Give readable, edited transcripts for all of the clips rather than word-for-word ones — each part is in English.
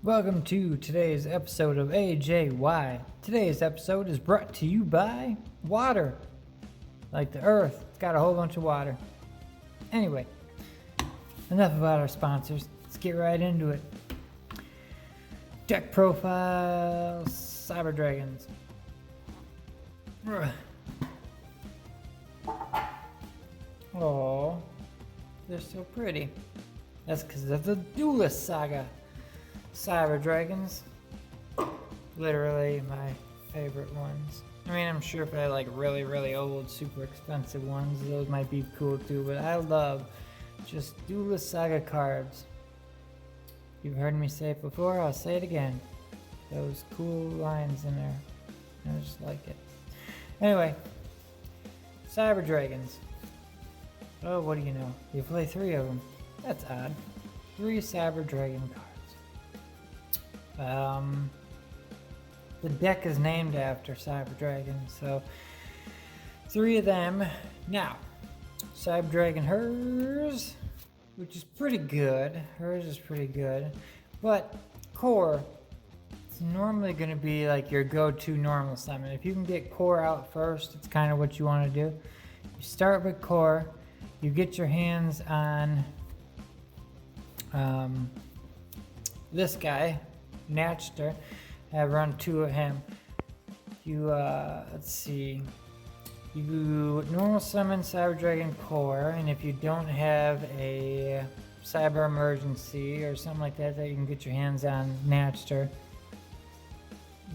Welcome to today's episode of AJY. Today's episode is brought to you by water. Like the earth, it's got a whole bunch of water. Anyway, enough about our sponsors. Let's get right into it. Deck profile, Cyber Dragons. Oh, they're so pretty. That's because of the Duelist Saga. Cyber Dragons, literally my favorite ones. I mean, I'm sure if I had like really old, super expensive ones, those might be cool too, but I love just Duelist Saga cards. You've heard me say it before, I'll say it again. Those cool lines in there, I just like it. Anyway, Cyber Dragons. Oh, what do you know? You play 3 of them. That's odd. 3 Cyber Dragon cards. The deck is named after Cyber Dragon, so 3 of them. Now, Cyber Dragon hers, which is pretty good. Hers is pretty good, but core, it's normally going to be like your go-to normal summon. If you can get core out first, it's kind of what you want to do. You start with core, you get your hands on this guy, Natchter. I've run 2 of him. You, let's see. You normal summon Cyber Dragon Core, and if you don't have a Cyber Emergency or something like that that you can get your hands on Natchter,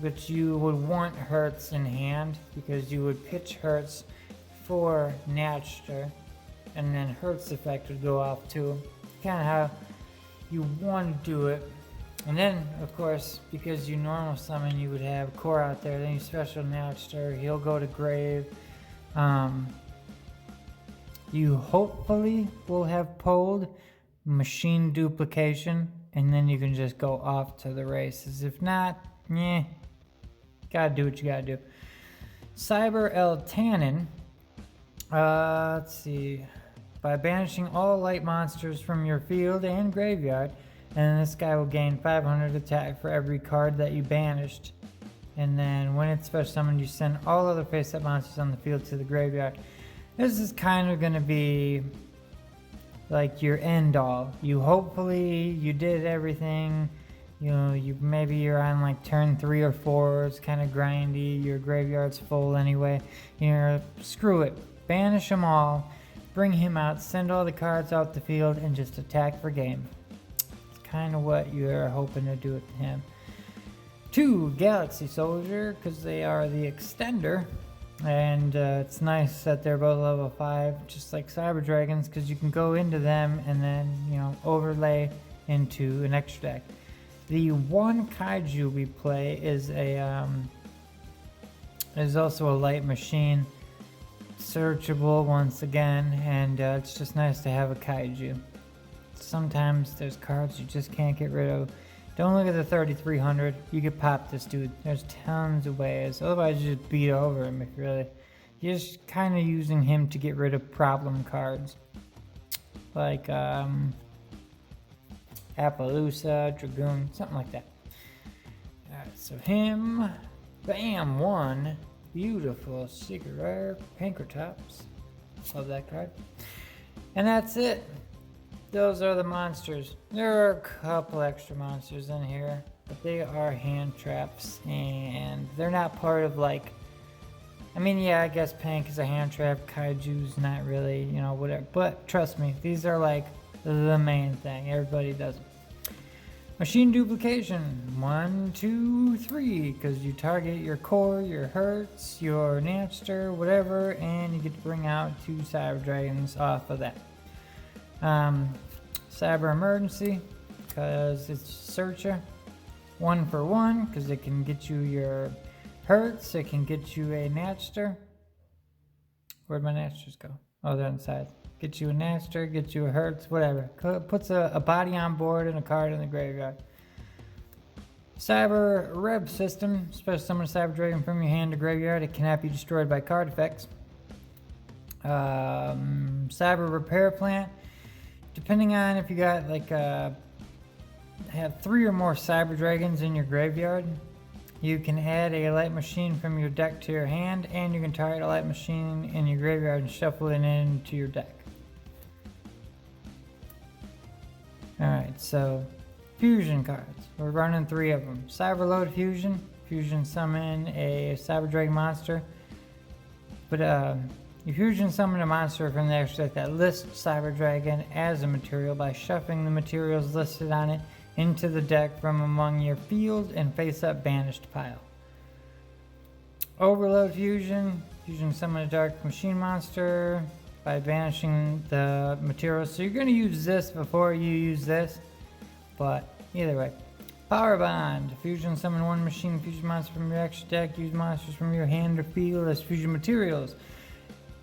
but you would want Hertz in hand because you would pitch Hertz for Natchter, and then Hertz effect would go off too. Kind of how you want to do it. And then, of course, because you normal summon, you would have core out there. Then you special Natchter. He'll go to grave. You hopefully will have pulled machine duplication, and then you can just go off to the races. If not, gotta do what you gotta do. Cyber Eltanin. Let's see. By banishing all light monsters from your field and graveyard, and this guy will gain 500 attack for every card that you banished. And then when it's special summoned, you send all other face-up monsters on the field to the graveyard. This is kind of going to be like your end all. You hopefully you did everything. You know, maybe you're on like turn 3 or 4. It's kind of grindy. Your graveyard's full anyway. Screw it. Banish them all. Bring him out. Send all the cards out the field and just attack for game. Kind of what you're hoping to do with him. 2 Galaxy Soldier, because they are the extender, and it's nice that they're both level 5, just like Cyber Dragons, because you can go into them and then overlay into an extra deck. The one Kaiju we play is also a light machine, searchable once again, and it's just nice to have a Kaiju. Sometimes there's cards you just can't get rid of. Don't look at the 3300. You could pop this dude. There's tons of ways. Otherwise, you just beat over him if you're just kind of using him to get rid of problem cards. Like Appaloosa, Dragoon, something like that. Alright, so him. Bam! 1. Beautiful secret rare Pankratops. Love that card. And that's it. Those are the monsters. There are a couple extra monsters in here, but they are hand traps, and they're not part of I guess Pank is a hand trap, Kaiju's not really, whatever. But trust me, these are like the main thing. Everybody does them. Machine duplication, 1, 2, 3, because you target your core, your Hertz, your Natchter, whatever, and you get to bring out 2 Cyber Dragons off of that. Cyber Emergency, because it's Searcher. 1 for 1, because it can get you your Hertz, it can get you a Natchter. Where'd my Natchters go? Oh, they're on the side. Get you a Natchter, get you a Hertz, whatever. Puts a body on board and a card in the graveyard. Cyber Rev System, special summon a Cyber Dragon from your hand to graveyard. It cannot be destroyed by card effects. Cyber Repair Plant. Depending on if you got like a have 3 or more Cyber Dragons in your graveyard, you can add a light machine from your deck to your hand, and you can target a light machine in your graveyard and shuffle it into your deck. Alright, so fusion cards. We're running 3 of them. Cyberload Fusion. Fusion summon a Cyber Dragon monster. But you fusion summon a monster from the extract that lists Cyber Dragon as a material by shuffling the materials listed on it into the deck from among your field and face-up banished pile. Overload Fusion. Fusion summon a dark machine monster by banishing the materials. So you're going to use this before you use this, but either way. Power Bond. Fusion summon 1 machine fusion monster from your extra deck. Use monsters from your hand or field as fusion materials.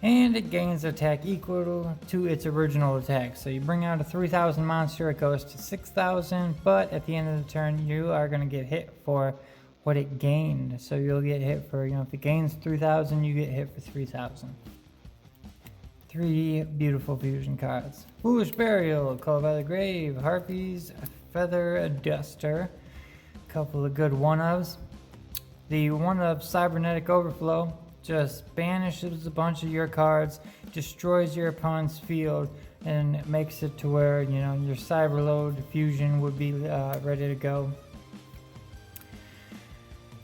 And it gains attack equal to its original attack. So you bring out a 3,000 monster, it goes to 6,000, but at the end of the turn you are going to get hit for what it gained. So you'll get hit for, if it gains 3,000, you get hit for 3,000. 3 beautiful fusion cards. Foolish Burial, Called by the Grave, Harpies, Feather Duster, a couple of good one-ofs. The one-of Cybernetic Overflow just banishes a bunch of your cards, destroys your opponent's field, and makes it to where, your Cyberload Fusion would be ready to go.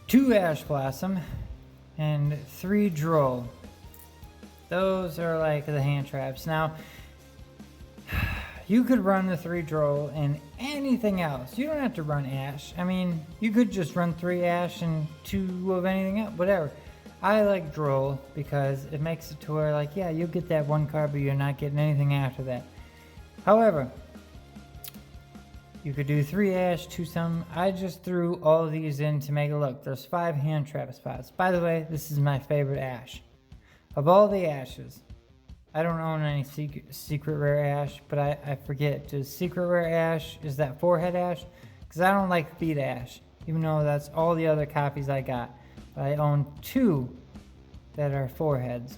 2 Ash Blossom and 3 Droll. Those are like the hand traps. Now, you could run the 3 Droll and anything else. You don't have to run Ash. I mean, you could just run 3 Ash and 2 of anything else, whatever. I like Droll because it makes it to where, yeah, you'll get that 1 card, but you're not getting anything after that. However, you could do 3 Ash, 2 some. I just threw all of these in to make it look. There's 5 hand trap spots. By the way, this is my favorite Ash. Of all the Ashes, I don't own any secret rare Ash, but I forget. Does secret rare Ash, is that 4-head Ash? Because I don't like Feet Ash, even though that's all the other copies I got. But I own 2 that are 4 heads,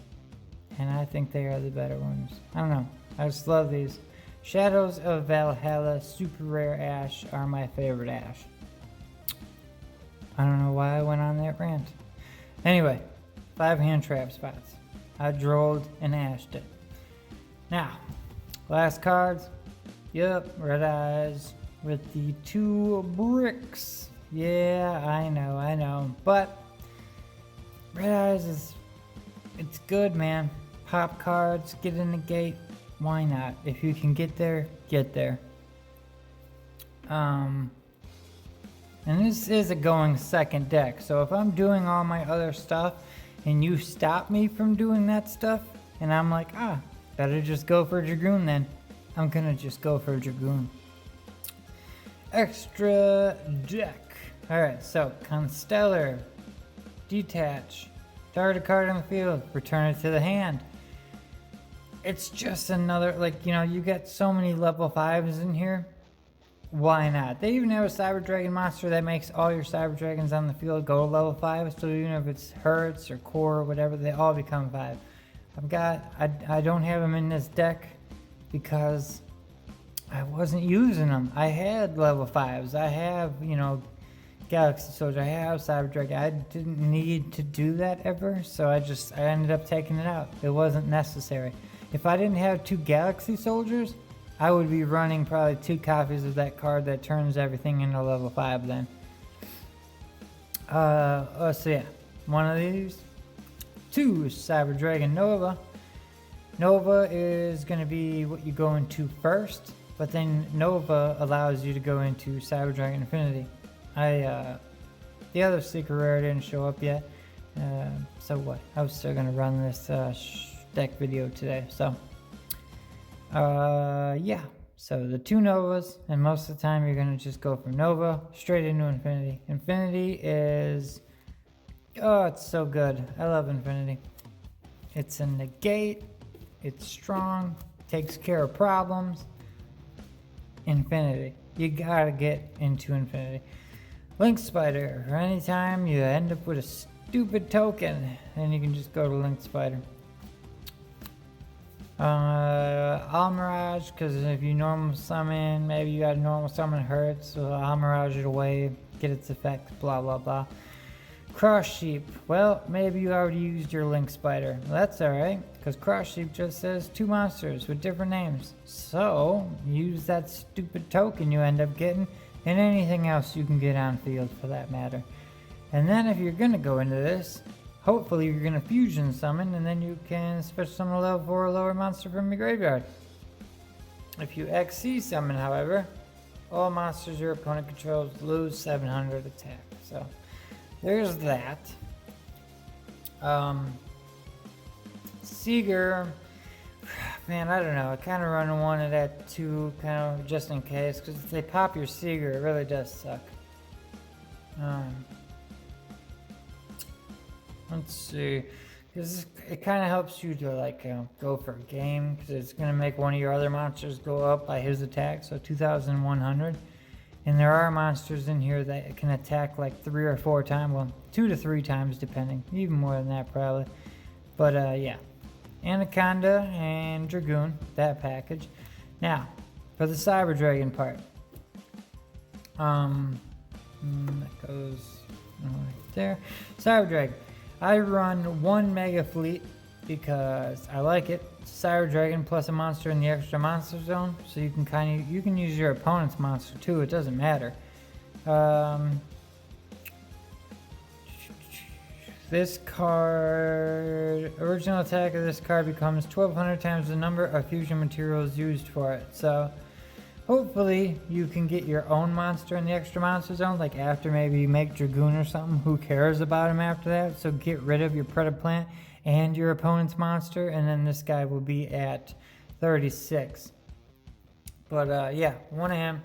and I think they are the better ones. I don't know. I just love these. Shadows of Valhalla super rare Ash are my favorite Ash. I don't know why I went on that rant. Anyway, 5 hand trap spots. I drolled and ashed it. Now, last cards. Yep, Red Eyes with the 2 bricks. Yeah, I know. But Red Eyes it's good, man. Pop cards, get in the gate. Why not? If you can get there, get there. And this is a going second deck. So if I'm doing all my other stuff and you stop me from doing that stuff, and I'm like, better just go for Dragoon then. I'm gonna just go for Dragoon. Extra deck. Alright, so Constellar. Detach. Target a card on the field. Return it to the hand. It's just another, you get so many level 5s in here. Why not? They even have a Cyber Dragon monster that makes all your Cyber Dragons on the field go to level 5. So even if it's Hertz or Core or whatever, they all become 5. I don't have them in this deck because I wasn't using them. I had level 5s. I have, Galaxy Soldier. I have Cyber Dragon. I didn't need to do that ever, so I ended up taking it out. It wasn't necessary. If I didn't have 2 Galaxy Soldiers, I would be running probably 2 copies of that card that turns everything into level 5 then. So yeah, one of these. 2 Cyber Dragon Nova. Nova is going to be what you go into first, but then Nova allows you to go into Cyber Dragon Infinity. The other secret rare didn't show up yet, so what? I was still going to run this deck video today, so yeah. So the 2 Novas, and most of the time you're going to just go from Nova straight into Infinity. Infinity is, it's so good. I love Infinity. It's a negate, it's strong, takes care of problems. Infinity. You gotta get into Infinity. Link Spider. Anytime you end up with a stupid token, then you can just go to Link Spider. Almirage, because if you normal summon, maybe you got normal summon hurts, so Almirage it away, get its effect, blah blah blah. Cross Sheep, well, maybe you already used your Link Spider. Well, that's alright, because Cross Sheep just says 2 monsters with different names. So, use that stupid token you end up getting, and anything else you can get on field for that matter. And then if you're gonna go into this, hopefully you're gonna fusion summon, and then you can special summon a level 4 or lower monster from your graveyard. If you XC summon, however, all monsters your opponent controls lose 700 attack. So there's that. Seeger, man, I don't know. I kind of run one of that too, kind of just in case, because if they pop your Seeger, it really does suck. Let's see, because it kind of helps you to like go for a game, because it's going to make one of your other monsters go up by his attack, so 2,100. And there are monsters in here that can attack like 3 or 4 times, well, 2 to 3 times depending, even more than that probably. But yeah, Anaconda and Dragoon, that package. Now, for the Cyber Dragon part, that goes right there. Cyber Dragon. I run 1 Mega Fleet because I like it. Cyber Dragon plus a monster in the extra monster zone, so you can you can use your opponent's monster too. It doesn't matter. This card, original attack of this card becomes 1,200 times the number of fusion materials used for it. So hopefully you can get your own monster in the extra monster zone, like after maybe you make Dragoon or something. Who cares about him after that? So get rid of your Predaplant and your opponent's monster, and then this guy will be at 36. But yeah, one of him.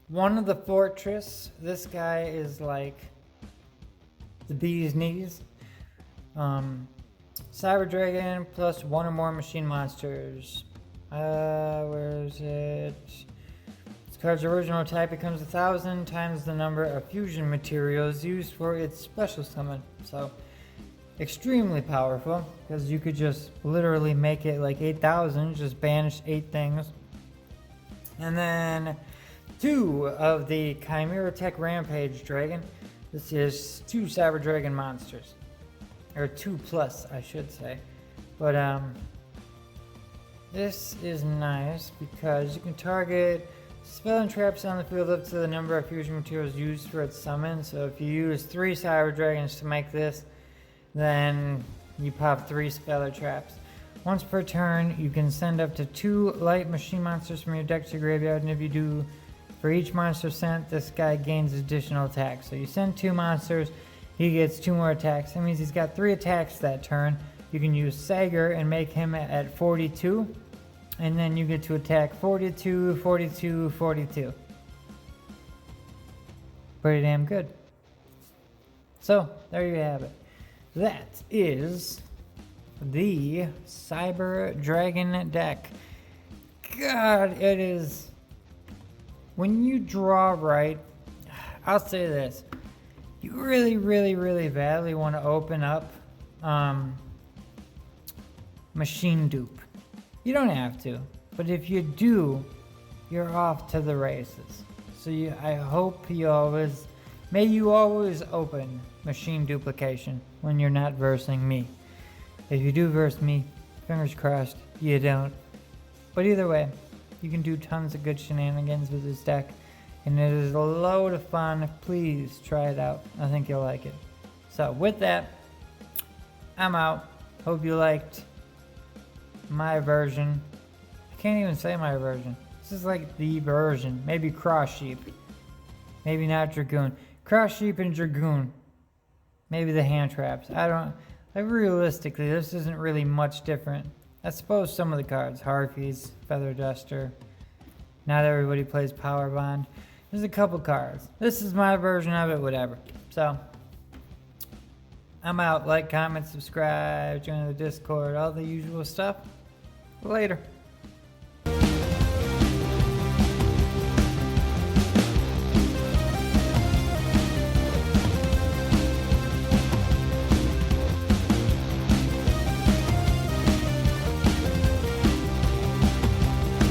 One of the Fortress, this guy is like the bee's knees. Cyber Dragon plus 1 or more machine monsters. Where is it? This card's original attack becomes 1,000 times the number of fusion materials used for its special summon. So extremely powerful, because you could just literally make it like 8,000, just banish 8 things. And then 2 of the Chimera Tech Rampage Dragon. This is 2 Cyber Dragon monsters, or 2 plus I should say. But this is nice because you can target spell and traps on the field up to the number of fusion materials used for its summon. So if you use 3 Cyber Dragons to make this, then you pop 3 speller traps. Once per turn, you can send up to 2 light machine monsters from your deck to your graveyard, and if you do, for each monster sent, this guy gains additional attacks. So you send 2 monsters, he gets 2 more attacks. That means he's got 3 attacks that turn. You can use Sager and make him at 42, and then you get to attack 42, 42, 42. Pretty damn good. So, there you have it. That is the Cyber Dragon deck. God, it is... When you draw right, I'll say this. You really, really, really badly want to open up Machine Dupe. You don't have to, but if you do, you're off to the races. So I hope may you always open Machine Duplication when you're not versing me. If you do verse me, fingers crossed, you don't. But either way, you can do tons of good shenanigans with this deck, and it is a load of fun. Please try it out. I think you'll like it. So with that, I'm out. Hope you liked my version. I can't even say my version. This is like the version. Maybe Cross Sheep. Maybe not Dragoon. Cross Sheep and Dragoon. Maybe the hand traps. I don't... Like, realistically, this isn't really much different. I suppose some of the cards. Harpies, Feather Duster. Not everybody plays Power Bond. There's a couple cards. This is my version of it, whatever. So, I'm out. Like, comment, subscribe, join the Discord, all the usual stuff. Later.